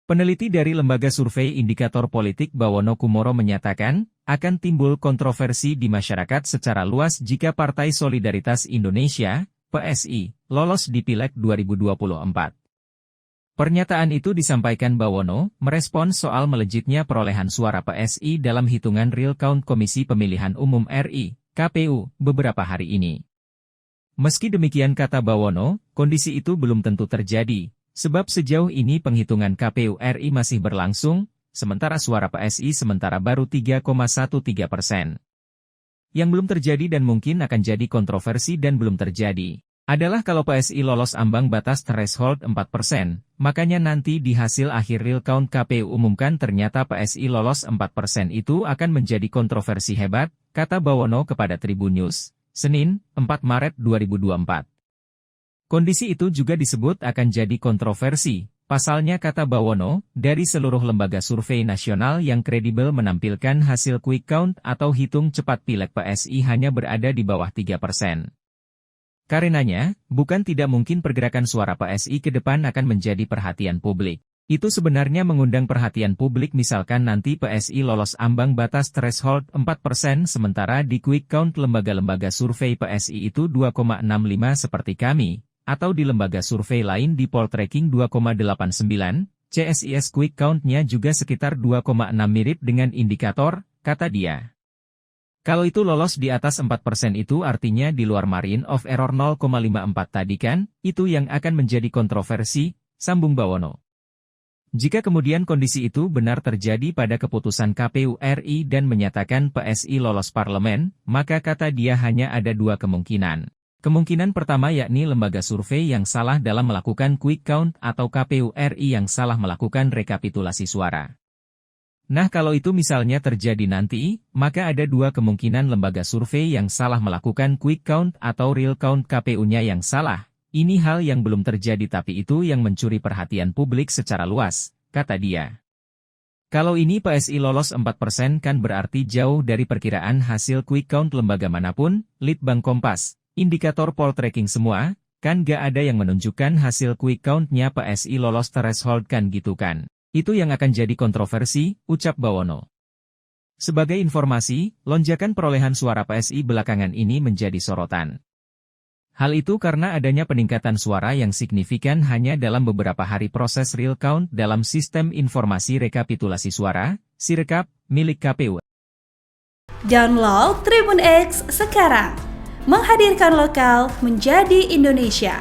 Peneliti dari Lembaga Survei Indikator Politik Bawono Kumoro menyatakan, akan timbul kontroversi di masyarakat secara luas jika Partai Solidaritas Indonesia, PSI, lolos di Pileg 2024. Pernyataan itu disampaikan Bawono, merespons soal melejitnya perolehan suara PSI dalam hitungan real count Komisi Pemilihan Umum RI, KPU, beberapa hari ini. Meski demikian kata Bawono, kondisi itu belum tentu terjadi. Sebab sejauh ini penghitungan KPU RI masih berlangsung, sementara suara PSI sementara baru 3,13%. Yang belum terjadi dan mungkin akan jadi kontroversi dan belum terjadi, adalah kalau PSI lolos ambang batas threshold 4%, makanya nanti di hasil akhir real count KPU umumkan ternyata PSI lolos 4% itu akan menjadi kontroversi hebat, kata Bawono kepada Tribun News, Senin, 4 Maret 2024. Kondisi itu juga disebut akan jadi kontroversi. Pasalnya kata Bawono, dari seluruh lembaga survei nasional yang kredibel menampilkan hasil quick count atau hitung cepat Pileg PSI hanya berada di bawah 3%. Karenanya, bukan tidak mungkin pergerakan suara PSI ke depan akan menjadi perhatian publik. Itu sebenarnya mengundang perhatian publik misalkan nanti PSI lolos ambang batas threshold 4% sementara di quick count lembaga-lembaga survei PSI itu 2,65 seperti kami. Atau di lembaga survei lain di Poltreking 2,89, CSIS quick count-nya juga sekitar 2,6 mirip dengan indikator, kata dia. Kalau itu lolos di atas 4% itu artinya di luar margin of error 0,54 tadi kan, itu yang akan menjadi kontroversi, sambung Bawono. Jika kemudian kondisi itu benar terjadi pada keputusan KPU RI dan menyatakan PSI lolos parlemen, maka kata dia hanya ada dua kemungkinan. Kemungkinan pertama yakni lembaga survei yang salah dalam melakukan quick count atau KPU RI yang salah melakukan rekapitulasi suara. Nah kalau itu misalnya terjadi nanti, maka ada dua kemungkinan lembaga survei yang salah melakukan quick count atau real count KPU-nya yang salah. Ini hal yang belum terjadi tapi itu yang mencuri perhatian publik secara luas, kata dia. Kalau ini PSI lolos 4% kan berarti jauh dari perkiraan hasil quick count lembaga manapun, Litbang Kompas. Indikator Poltreking semua, kan gak ada yang menunjukkan hasil quick count-nya PSI lolos threshold kan gitu kan. Itu yang akan jadi kontroversi, ucap Bawono. Sebagai informasi, lonjakan perolehan suara PSI belakangan ini menjadi sorotan. Hal itu karena adanya peningkatan suara yang signifikan hanya dalam beberapa hari proses real count dalam sistem informasi rekapitulasi suara, Sirekap, milik KPU. Download Tribun X sekarang. Menghadirkan lokal menjadi Indonesia.